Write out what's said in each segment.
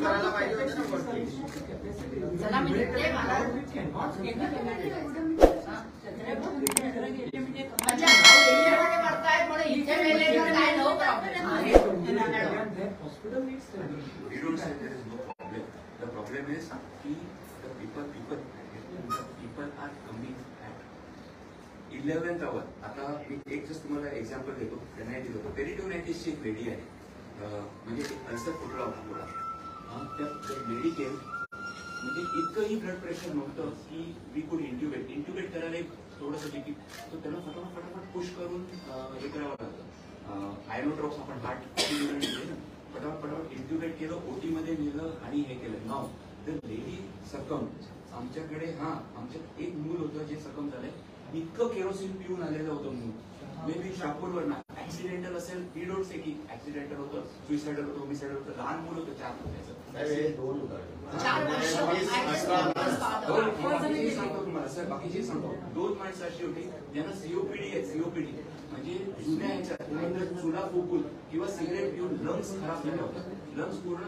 करायला पाहिजे होतं ना वरती. चला मी निघते मला अच्छा एरियामध्ये भरतायत म्हणून इथे वेळेला काय नो प्रॉब्लेम आहे. The problem is कि the people are coming at 11th hour. आता मी एक जस्ट तुम्हाला एक्झाम्पल देतो. त्यांना दिलं होतं पेरिटोनायटिसची एक लेडी आहे, म्हणजे अल्सर फुटला होता थोडा. त्या मेडिकेल म्हणजे इतकंही ब्लड प्रेशर नव्हतं की वी कुड इंट्युबेट करायला एक थोडंसं की तो त्यांना फटाफट पुश करून हे करावं लागतं. आयनोड्रॉप्स आपण हार्ट फटाफट इंट्युबेट केलं, ओटी मध्ये नेलं आणि हे केलं. नाव द लेडी सकम. आमच्याकडे आमच्यात एक मूल होतं जे सकम झालंय. इतकं केरोसिन पिऊन आलेलं होतं मूल. मे बी शापूरवर ना ऍक्सिडेंटल असेल. वी डोंट से की ऍक्सिडेंटल होतं, सुइसाइडल होतं, होमिसाइडल होतं. लहान मूल होतं 4 वर्षाचं. सांगतो तुम्हाला सर, बाकीची सांगतो. 2 माणसं अशी होती ज्यांना सीओपीडी आहे. सीओपीडी म्हणजे जुन्या ह्याच्यात चुला फुकून किंवा सिगरेट पिऊन लंग्स खराब झाले होते. लंग्स पूर्ण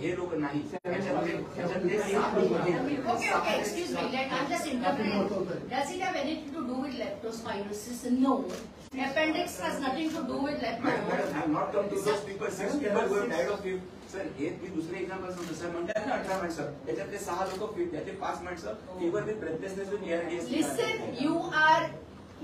हे लोक नाही. Does it have anything to do with leptospirosis? No. Appendix has nothing to do with leptospirosis. Madam, I have not come to those people. 6 people who have died of it. Sir हे मी दुसरे example सांगतो. Sir म्हणतात ना 18 माणसं, त्याच्यातले 6 लोक fit, त्याचे 5 माणसं even with breathlessness with air. Listen,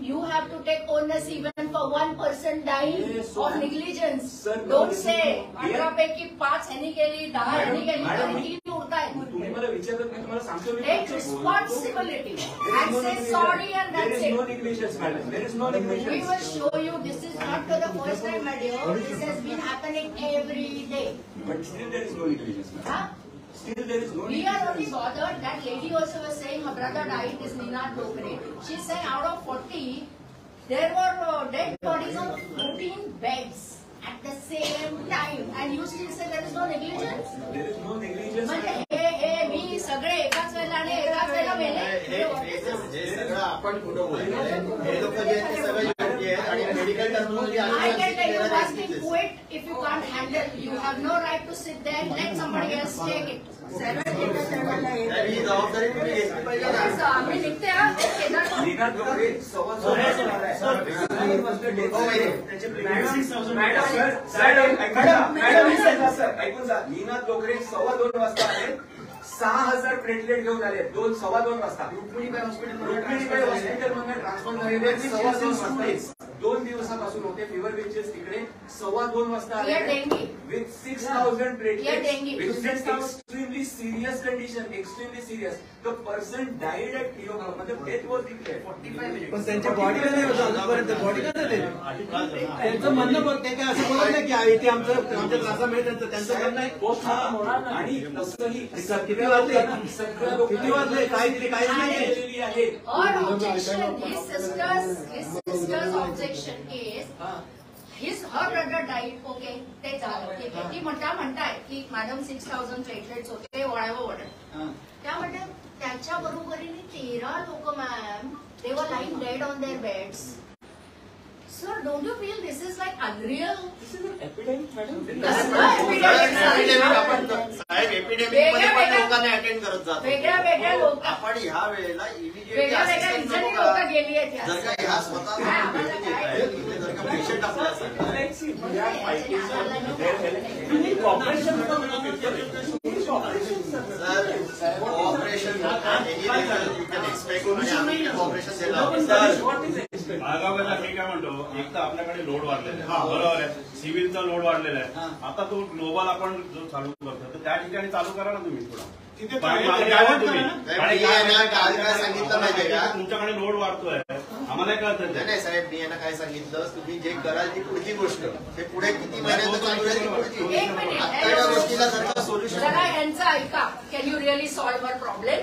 you have to take onus even for 1 person dying of negligence. Don't say 18 पैकी 5 ह्यांनी केली, 10 ह्यांनी केली, आणि 3 उरतायत. तुम्ही मला विचारत नाही, तुम्हाला सांगतो. Take responsibility and say sorry and that's it. There is no negligence, madam. There is no negligence. We will show you. This is not for the first time, my dear. This has been happening every day. But still there is no negligence, madam. Still there is no negligence. We are only bothered. That lady also was saying her brother died. This Ninad Lokre. She said out of 40, there were dead bodies on 14 beds at the same time, and you still say there is no negligence. There is no negligence. म्हणजे हे मी सगळे एकाच वेळेला आणि एकाच वेळेला मेले. हे सगळं आपण कुठं बोलतो. हे लोक जे आहेत ते सगळं योग्य आहेत आणि medical terminology I can tell you one thing, quit if you can't handle. You have no right to sit there and let somebody else take it. त्याची जबाबदारी तुम्ही घेतली पाहिजे ना. आम्ही निघते हा. निनाद लोकरे 2:15 वाजता आले. 6000 प्लेटलेट घेऊन आले. 2:15 वाजता रुक्मिणीबाई हॉस्पिटलमध्ये ट्रान्सफर झालेले 2:15 2 दिवसापासून होते. फिवर बेंचेस तिकडे 2:15 वाजता आले with 6000 platelet. Extremely serious condition. Extremely serious. The person died at टिओ. म्हणजे डेथ वॉज डिक्लेअर्ड 45 मिनिट. पण त्यांच्या बॉडीला नाही होतं अजूनपर्यंत. बॉडीला नाही. त्यांचं म्हणणं बघते की असं बोलत नाही की इथे आमच्या त्रासा मिळत. त्यांचं म्हणणं आहे आणि तसंही किती वाजले काहीतरी काही नाही. Our objection, his sister's objection is her brother died. Okay, ते झालं. ठीक आहे. ती म्हणताय की मॅडम 6000 प्लेटलेट्स होते वडावं. त्या म्हणतात त्याच्या बरोबरीने 13 लोक ma'am they were lying dead on their beds. Sir, don't you feel this is like unreal? This is an epidemic, madam. आपण साहेब एपिडेमिक मध्ये पण लोकांना अटेंड करत जातो. वेगळ्या लोक आपण ह्या वेळेला वेगळ्या लोक गेली आहेत. जर का ह्या स्वतः जर का पेशंट आपल्या ऑपरेशन आगावाला मी काय म्हणतो, एक तर आपल्याकडे लोड वाढलेला आहे, बरोबर आहे, सिव्हिलचा लोड वाढलेला आहे. आता तो ग्लोबल आपण जो चालू करतो तर त्या ठिकाणी चालू करा ना तुम्ही थोडा. सांगितलं माहितीये का, तुमच्याकडे लोड वाढतोय आम्हाला कळतं. नाही साहेब, मी यांना काय सांगितलं, तुम्ही जे कराल ती पुढची गोष्ट, ते पुढे किती महिन्यात चालू आहे ती पुढची. आता या गोष्टीला जर का सोल्युशन यांचं ऐका. Can you really solve our problem?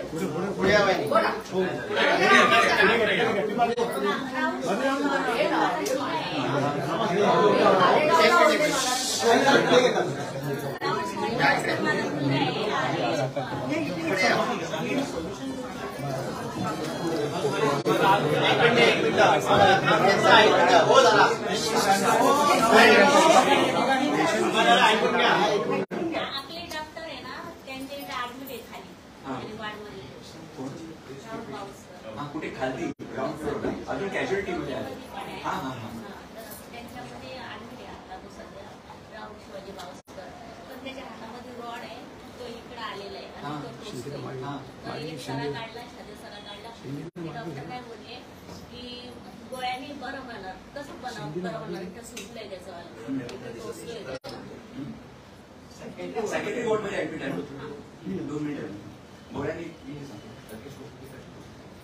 पुढे यावं. हो आपले डॉक्टर आहे ना त्यांच्या इथे ऍडमिट आहे खाली वार्डमध्ये. कुठे खाली ग्राउंड फ्लोअर अजून कॅज्युअलिटी मध्ये आहे. त्यांच्यामध्ये ऍडमिट आहे आता तो सध्या राऊत शिवाजी बावस्कर. पण त्याच्या हातामध्ये रॉड आहे, तो इकडे आलेला आहे आणि तो टोचतोय. तर एक सरा काढला, छाती सरा काढला. डॉक्टर काय बोलले की गोळ्यांनी बरं होणार. कसं बरं होणार? इथं सुटलंय त्याचं इथं टोचतोय. सेकंडरी वॉर्ड मध्ये ऍडमिट आहे. 2 मिनिटं गोळ्यांनी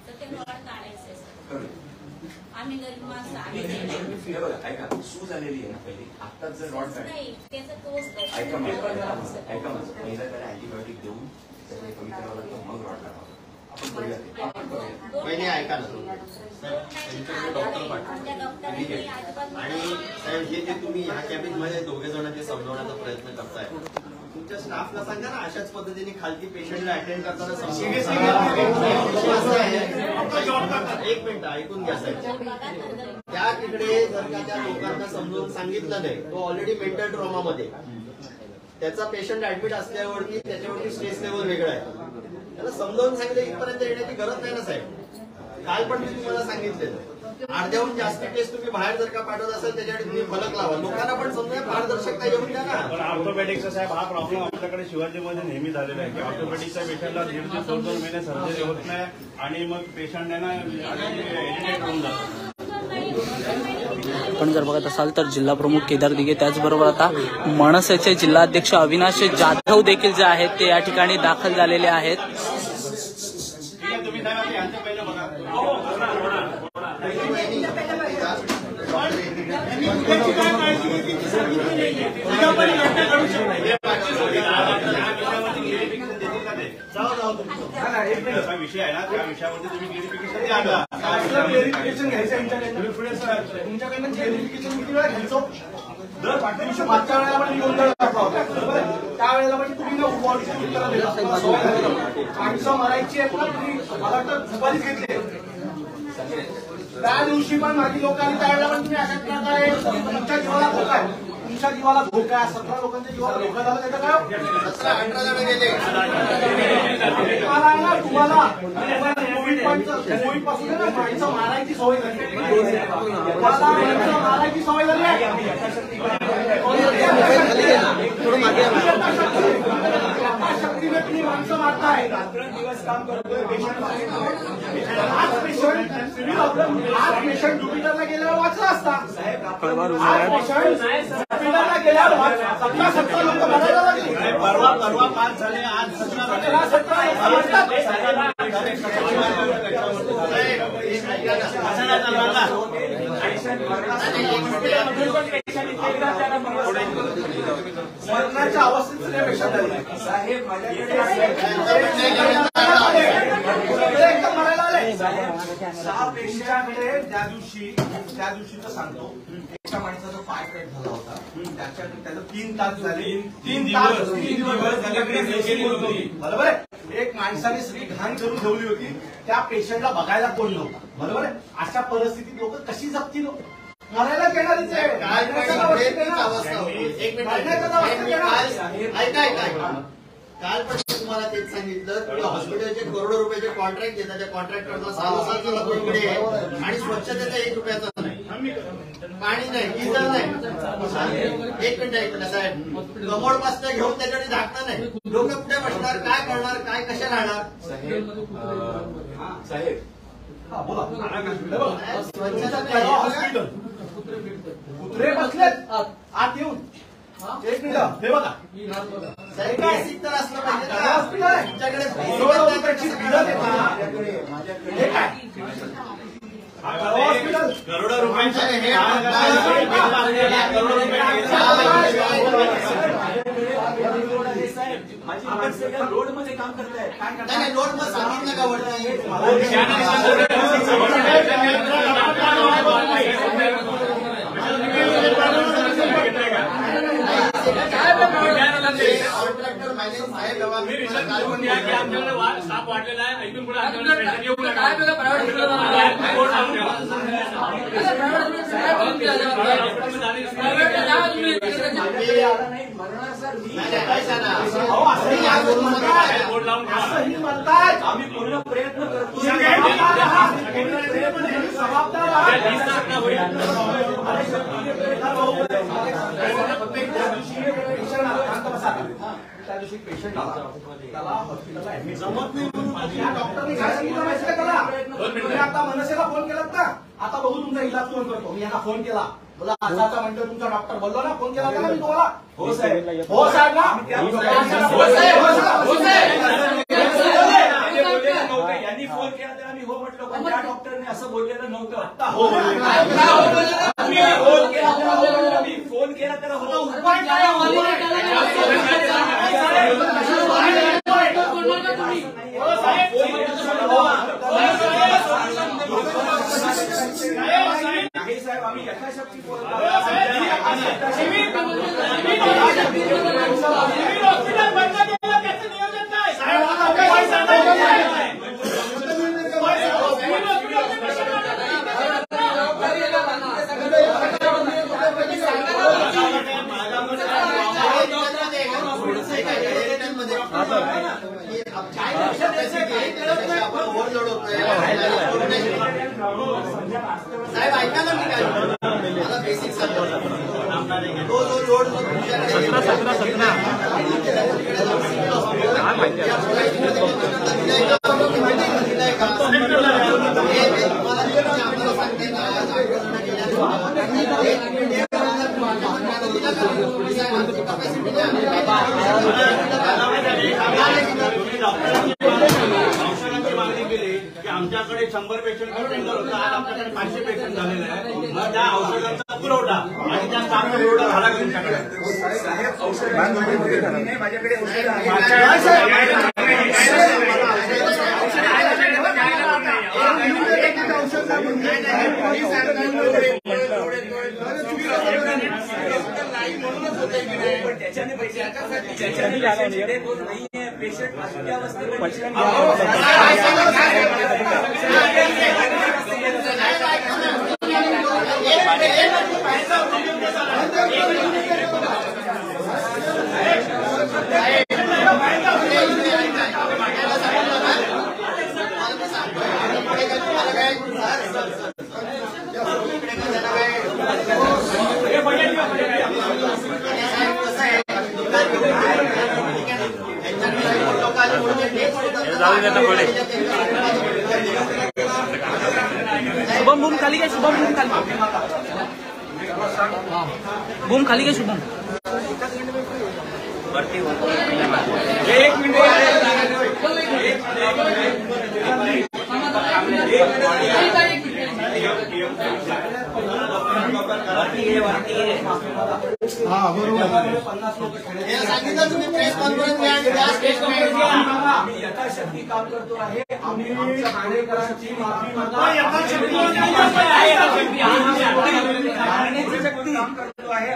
तर ते रॉड काढायचंय सर. आम्ही गरीब माणसं आम्ही ऐका सूज आलेली आहे ना पहिली. आत्ताच जर रॉड नाही त्याचं टोचतोय. ऐका माझं पहिला त्याला अँटीबायोटिक देऊन त्याला कमी करावं लागतं, मग रॉड काढावं. आपण करूया ते. पहिले ऐका ना तुम्ही. आणि साहेब हे जे तुम्ही ह्या कॅबिन मध्ये दोघे जण जे समजवण्याचा प्रयत्न करताय, तुमच्या स्टाफला सांगा ना अशाच पद्धतीने खालती पेशंटला अटेंड करताना एक मिनिट ऐकून घ्या साहेब. त्या तिकडे जर का त्या लोकांना समजावून सांगितलं नाही, तो ऑलरेडी मेंटल ट्रॉमामध्ये, त्याचा पेशंट ऍडमिट असल्यावरती त्याच्यावरती स्ट्रेस लेवल वेगळा आहे. त्याला समजावून सांगितलं इथपर्यंत येण्याची गरज नाही ना साहेब. काल पण मी तुम्हाला सांगितलेलं अर्ध्याहून जास्त टेस्ट तुम्ही बाहेर जर का पाठवत असाल त्याच्यासाठी तुम्ही फलक लावा, लोकांना पण समजा पारदर्शकता येऊन द्या ना. पण ऑर्थोपेडिक्सचा साहेब हा प्रॉब्लेम आमच्याकडे शिवाजीमध्ये नेहमी झालेला आहे की ऑर्थोपेडिक्सच्या पेशंटला 1.5 ते 2 महिने सर्जरी होत नाही आणि मग पेशंट आहे ना एडिटेट होऊन जातो. आपण जर बघत असाल तर जिल्हा प्रमुख केदार दिघे, त्याचबरोबर आता मनसेचे जिल्हाध्यक्ष अविनाश जाधव देखील जे आहेत ते या ठिकाणी दाखल झालेले आहेत. तुम्ही साहेब यांचं पहिलं बघा. विषय आहे ना त्या विषयावरती तुम्ही क्लिअरिफिकेशन द्या. क्लिअरिफिकेशन घ्यायचं तुमच्याकडनं क्लिअरिफिकेशन किती वेळा घ्यायचो? दर पाठच्या दिवशी मागच्या वेळेला पण गोंधळ बरोबर. त्यावेळेला पण तुम्ही माणसं मरायची आहेत ना, तुम्ही मला वाटतं सुपारीच घेतली. त्या दिवशी पण माझी लोकांनी त्यावेळेला पण तुम्ही अशा प्रकारे तुमच्या जीवाला धोका आहे, तुमच्या जीवाला धोका आहे. 17 लोकांच्या जीवाला धोका झाला त्याचं काय? 17-18 जण गेले. तुम्हाला कोविड पासून ना माणसं मारायची सवय झाली. तुम्हाला माणसं मारायची सवय झाली आहे. शक्तीने तुम्ही माणसं मारताय. रात्रंदिवस काम करतोय पेशंट. आज पेशंट ज्युपिटरला गेल्यावर वाचला असता. आज पेशंट ज्युपिटरला गेल्यावर 17 लोक मरायला लागले. परवा 5 झाले, आज 17 मरणाच्या अवस्थेत पेशंट झाले. साहेब माझ्याकडे मरायला आले. 6 पेशंटकडे त्या दिवशीचं सांगतो, एका माणसाचा पाय कट झाला होता. त्याचं 3 तास झाले. 3 दिवस झाले. बरोबर आहे. एक माणसाने सगळी घाण करून ठेवली होती. त्या पेशंटला बघायला कोण नव्हता. बरोबर आहे. अशा परिस्थितीत लोक कशी जगतील? मरायला येणारच आहे. काल पण तुम्हाला तेच सांगितलं की हॉस्पिटलचे करोडो रुपयाचे कॉन्ट्रॅक्ट देतात, त्या कॉन्ट्रॅक्टरला 6 रुपये आणि स्वच्छतेचा 1 रुपयाचा नाही, पाणी नाही, डिझेल नाही. 1 मिनिट ऐकलं साहेब, कमोड पास्ता घेऊन त्याच्याकडे झाकणं नाही. लोक कुठे बसणार, काय करणार, काय कशा राहणार? साहेब बोला. स्वच्छता हॉस्पिटल कुत्रे बसलेत आत येऊन. 1 मिनिट हे बघा. साहेब बेसिक तर असलं पाहिजे ना. हॉस्पिटल आहे. तुमच्याकडे करोडो रुपयांचं हे रोड मध्ये काम करताय. नाही, लोड मग सांगितलं का वरती? कॉन्ट्रॅक्टर आणि साहेब बघा, मी तुम्हाला काल पण आमच्याकडे बोललो. स्टाफ वाढलेला आहे ऐकून पुढे आमच्याकडे पेशंट येऊ नका. कोण सांगू ऐका ना. अहो, असंही या बोलू नका. बोर्ड लावून ठेवा. असंही म्हणतायत. आम्ही पूर्ण प्रयत्न करतो. जबाबदार आहात. त्या दिवशी पेशंट आला, त्याला हॉस्पिटलला ऍडमिट जमत नाही म्हणून या डॉक्टरने काय सांगितलं माहिती आहे त्याला? तुम्ही आता मनसेला फोन केलात ना, आता बघू तुमचा इलाज कोण करतो. मी यांना फोन केला, बोला असा म्हणतो तुमचा डॉक्टर बोललो ना, फोन केला ना मी तुम्हाला. हो साहेब, हो साहेब ना, हो साहेब. यांनी फोन केला तर आम्ही हो म्हटलं, पण त्या डॉक्टरने असं बोललेलं नव्हतं. हो फोन केला तर हो. नाही साहेब, आम्ही यथाशक्ती साहेब ऐका ना, मी काय मला बेसिक सांगतो. तो जो लोड जो मागणी केली की आमच्याकडे 100 पेशंट टेंडर होतं, आज आमच्याकडे 500 पेशंट झालेले आहे. मग त्या औषधांचा पुरवठा आणि त्या स्टाफचा पुरवठा झाला का तुमच्याकडे? साहेब औषध माझ्याकडे औषध त्याच्याने पैसे नाहीये. पेशंट शुभम बूम खाली काय? शुभम बूम खाली, बूम खाली काय? शुभम एक मिनिट हा बरोबर. 50 लोक सांगितलं तुम्ही प्रेस कॉन्फरन्स घ्या, स्टेटमेंट घ्या. आम्ही यथाशक्ती काम करतो आहे. आम्ही आमच्या ठाणेकरांची माफी मागा. काम करतो आहे.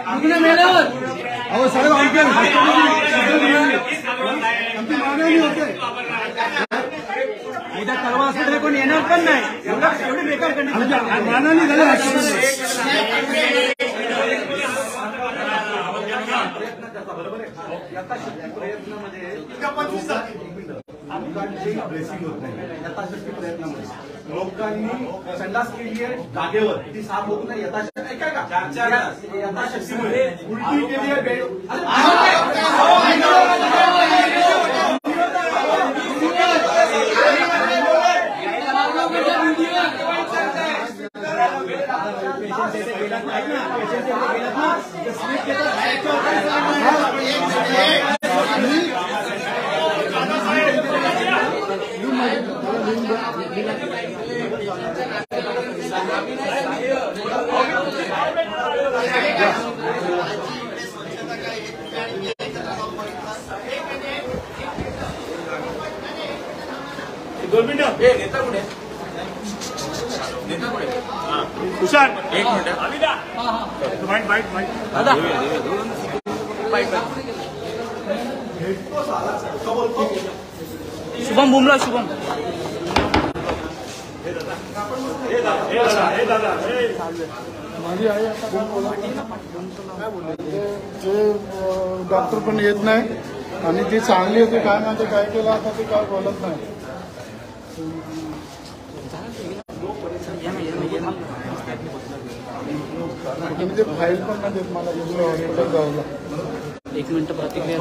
अहो साहेब ऐका उद्या कळवा हॉस्पिटल कोण येणार पण नाही. एवढी बेकार कंडिशन मानाने झालं. प्रयत्न करता बरोबर आहे. यथाशक्ती प्रयत्नामध्ये लोकांची ड्रेसिंग होत नाही. यथाशक्ती प्रयत्नामध्ये लोकांनी संडास केली आहे जागेवर, ती साफ होत नाही. यथाशक्ती ऐका का, यथाशक्तीमुळे उलटी केली आहे दोन मिनिटं. नेता कुठे तुषार एक मिनिट. बाईट दादा बाईट शुभम बुमला शुभम माझी आई आता काय बोलले जे डॉक्टर पण येत नाही आणि ती चांगली होती काय नाही काय केलं आता ते काय बोलत नाही. ते फाईल पण नाही देत मला हॉस्पिटल जायला. 1 मिनिट प्रतिक्रिया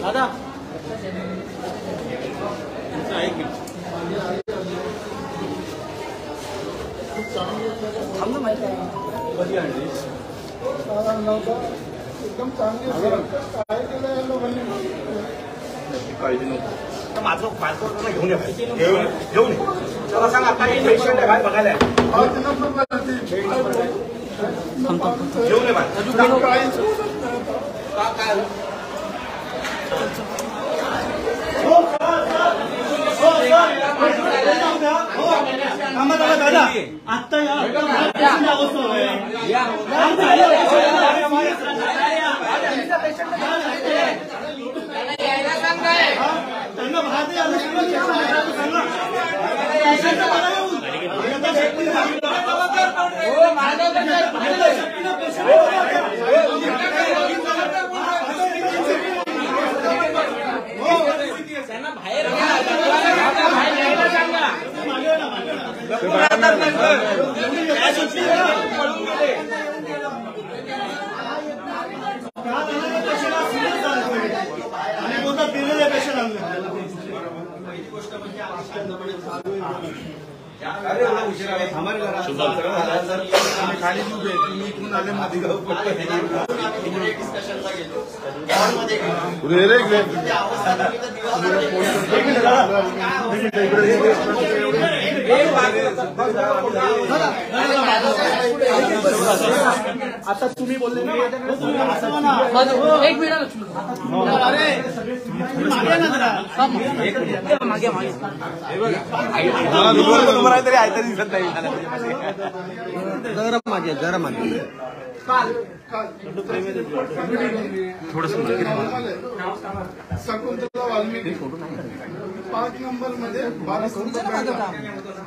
दादा एकदम चांगली काय केलं या लोकांनी काळजी नव्हतं माझं पासपोर्ट घेऊन घेऊन त्याला सांग आता एक पेशंट आहे बाहेर बघायला घेऊन ये दादा आत्ता त्यांना खाली उभे तुम्ही इथून आले मध्ये डिस्कशनला गेलो आता तुम्ही बोलले ना 1 मिनिट मागे मागे तुम्हाला तरी आयता दिसत नाही जरा मागे थोडस शकुंतला वाल्मिकी 5 नंबर मध्ये 12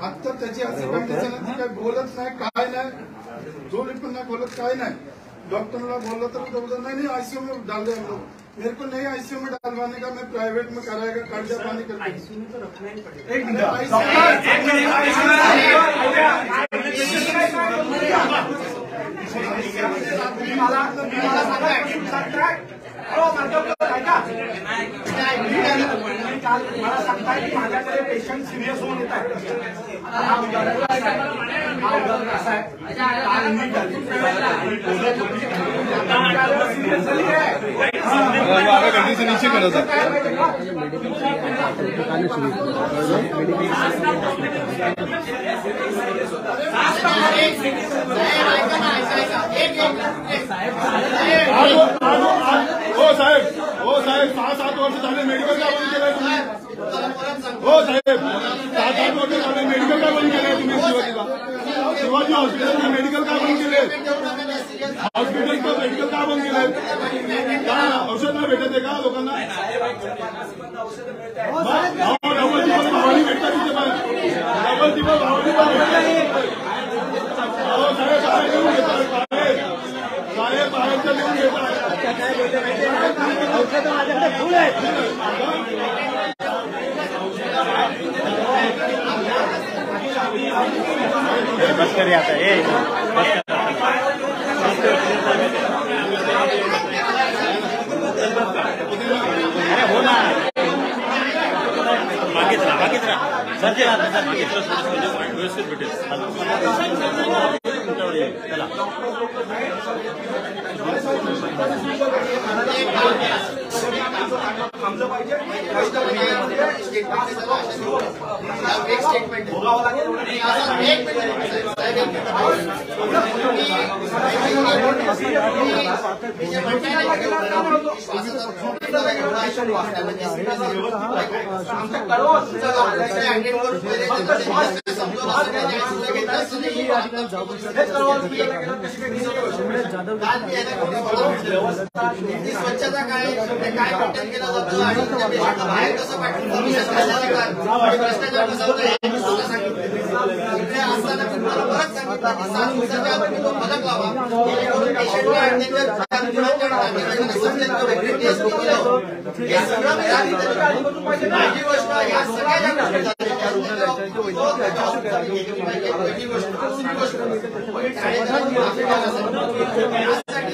आता त्याची अशी कंडिशन आहे काय बोलत नाही काय नाही जोडी पण नाही बोलत काय नाही. डॉक्टरला बोला तो नहीं आईसीयू में डाल दे हम लोग. मेरे को नहीं आईसीयू में डालवाने का, मैं प्राइवेट में कराएगा कर्जा पानी करके. आईसीयू में तो रखना ही पड़ेगा. एक मला सांगताय की माझ्याकडे पेशंट सिरियस होऊन येत आहे. कंडिशन नीचे करत हो साहेब 6-7 वर्ष झाले मेडिकल का बंद केलंय तुम्ही. हो साहेब 7-8 वर्ष झाले मेडिकल का बंद केलंय तुम्ही. शिवाजी हॉस्पिटल मेडिकल का बंद केले. हॉस्पिटल मेडिकल का बंद केले. काय औषध नाही भेटत आहे का लोकांना. डबल टिबल भावानी भेटतात तिथे पण. डबल टिबल भावानी हो साहेब बाहेर लिहून घेतात. साहेब बाहेरचं लिहून घेतात. औषध माझ्याकडे फुल आहे. बस करी आता अरे हो ना मागेच राहा सर जे व्यवस्थित भेटेल. चला थांबलं पाहिजे. स्टेटमेंट भोगावं लागेल. एक मिनिट स्वच्छता काय मेंटेन केलं जातं आणि बाहेर कसं भ्रष्टाचार कसा होता हे मी सुद्धा सांगितलं. इकडे असताना मी मला परत सांगितलं की 7 दिवसाच्या आत तो फलक लावा पेशंटने आणलेल्या हे सगळं मी सांगितलं. माझी गोष्ट या सगळ्या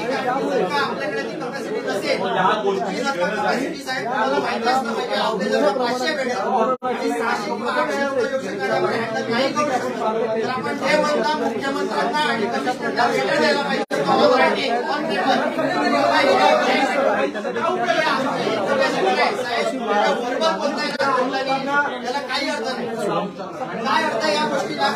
ज्या गोष्टी आपल्याकडे ती कपॅसिटी नसेल कपॅसिटी साहेब मला माहिती असतं पाहिजे. आपले जर 500 बेड 600 किंवा 800 उपयोगकारावर हँडल नाही करू शकतो तर आपण हे म्हणता मुख्यमंत्र्यांना आणि कमिशनरला लेटर द्यायला पाहिजे. त्याला काही अर्थ नाही. काय अर्थ या गोष्टीला?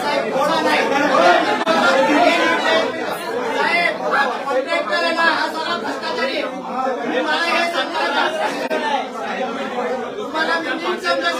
साहेब कोणा नाही साहेब कॉन्ट्रॅक्टर आहे ना हा सगळा भ्रष्टाचारी. मला हे सांगता तुम्हाला मी नीट समजा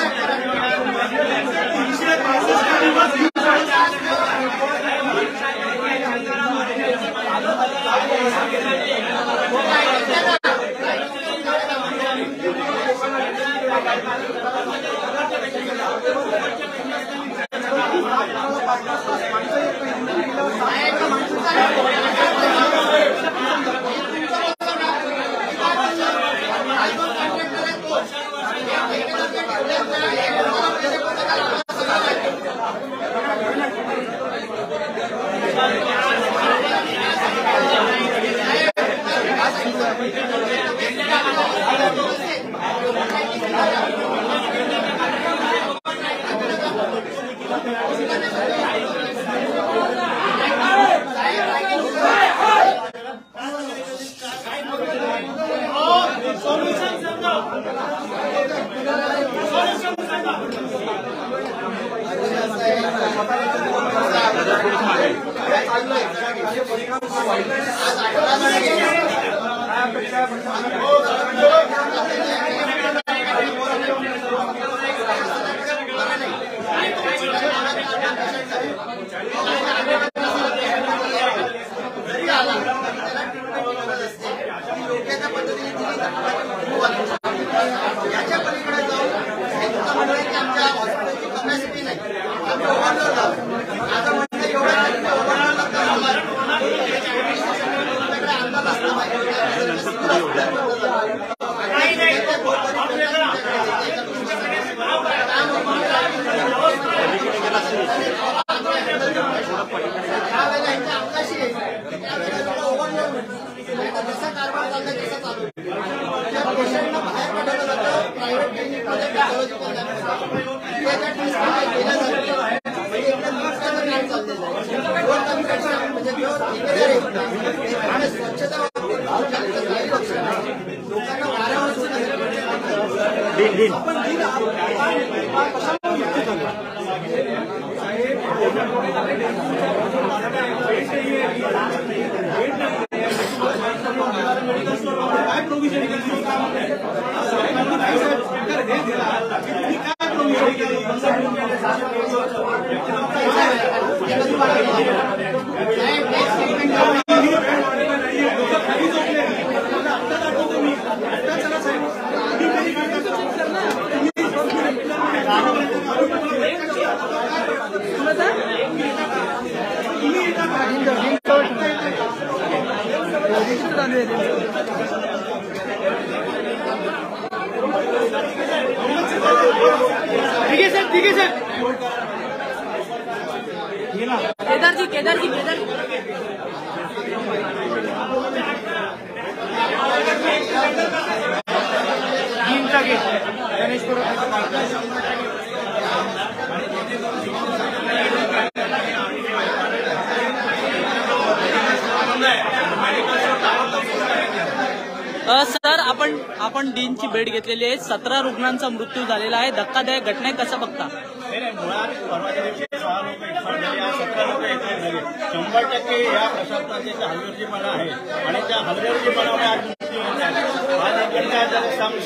याच्या पलीकडे जाऊन आमच्या हॉस्पिटलची कपॅसिटी नाही. आम्ही ओव्हरलोड आहोत. आता म्हणतं एवढं ओव्हरलोड अंदाज असला पाहिजे. त्यावेळेला यांच्या अवकाशी आहे त्यावेळेला ओव्हरलोड जसा कारभार चालला तसा चालू त्या पेशंटला बाहेर पाठवलं जातं प्रायव्हेट क्लिनिकमध्ये पॅथॉलॉजिकल त्याच्या ट्रीटमेंट केल्या जाते म्हणजे स्वच्छता लोकांना वाऱ्यावर केदारजी सर आपण डीनची भेट घेतलेली आहे. 17 रुग्णांचा मृत्यू झालेला आहे. धक्कादायक घटना आहे, कसं बघता? मुळात परवाच्या दिवशी 6 लोक या 17 लोक एकत्र झाले. 100% या प्रशासनाचे हलगर्जीपणा आहे आणि त्या हलगर्जीपणामुळे आज मृत्यू होत आहे. आज इकडे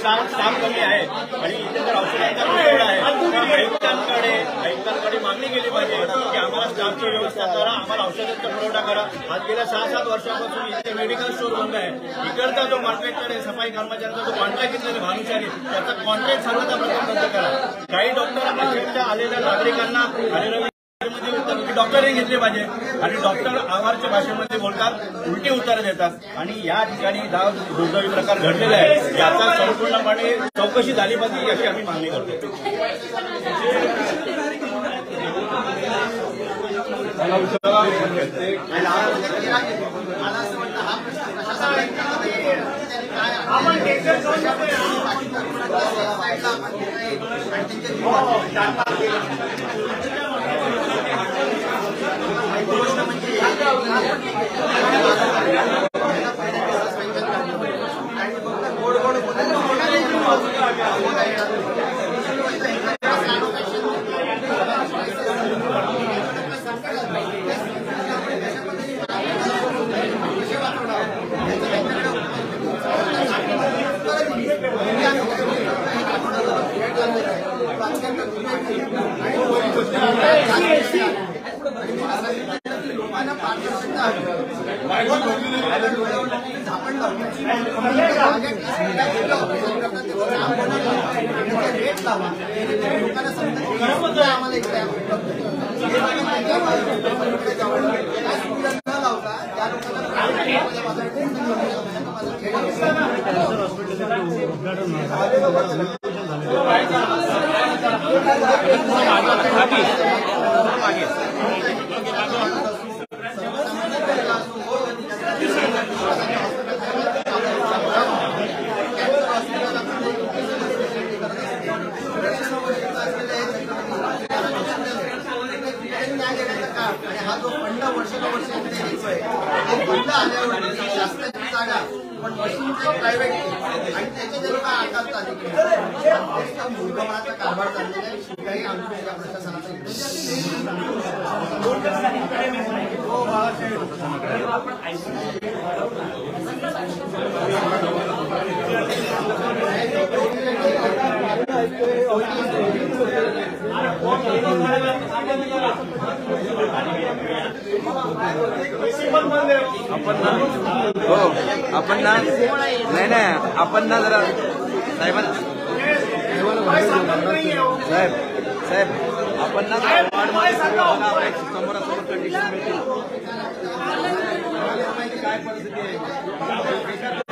स्टाफ कमी आहे आणि इथे जर औषधांचा तुटवडा आहे तर आयुक्तांकडे मागणी केली पाहिजे की आम्हाला स्टाफची व्यवस्था करा, आम्हाला औषधांचा पुरवठा करा. आज गेल्या 6-7 वर्षापासून इथे मेडिकल स्टोर बंद आहे. इकडचा जो कॉन्ट्रॅक्टर आहे, सफाई कर्मचाऱ्यांचा जो कॉन्ट्रॅक्ट घेतलेला माणूस आहे त्याचा कॉन्ट्रॅक्ट सर्वता प्रथम रद्द करा. काही डॉक्टर अक्षरशः आलेल्या नागरिकांना आलेल्या डॉक्टरही घेतले पाहिजे आणि डॉक्टर आवारच्या भाषेमध्ये बोलतात, उलटी उत्तर देतात आणि या ठिकाणी दुर्दैवी प्रकार घडलेला आहे. याचा संपूर्णपणे चौकशी झाली पाहिजे अशी आम्ही मागणी करतो. मला असं वाटतं हा प्रश्न हा जो फंड वर्षानुवर्ष आल्यावर शासनाची जागा पण मशीनचे प्रायव्हेट आणि त्याचे जे लोक आकारतात मूर्खपणाचा कारभार चाललेला आहे. काही आमच्या प्रशासनाचा आपण ना नाही आपण ना जरा साहेबांना साहेब आपण ना समोरासमोर कंडिशन मिळते काय परिस्थिती आहे.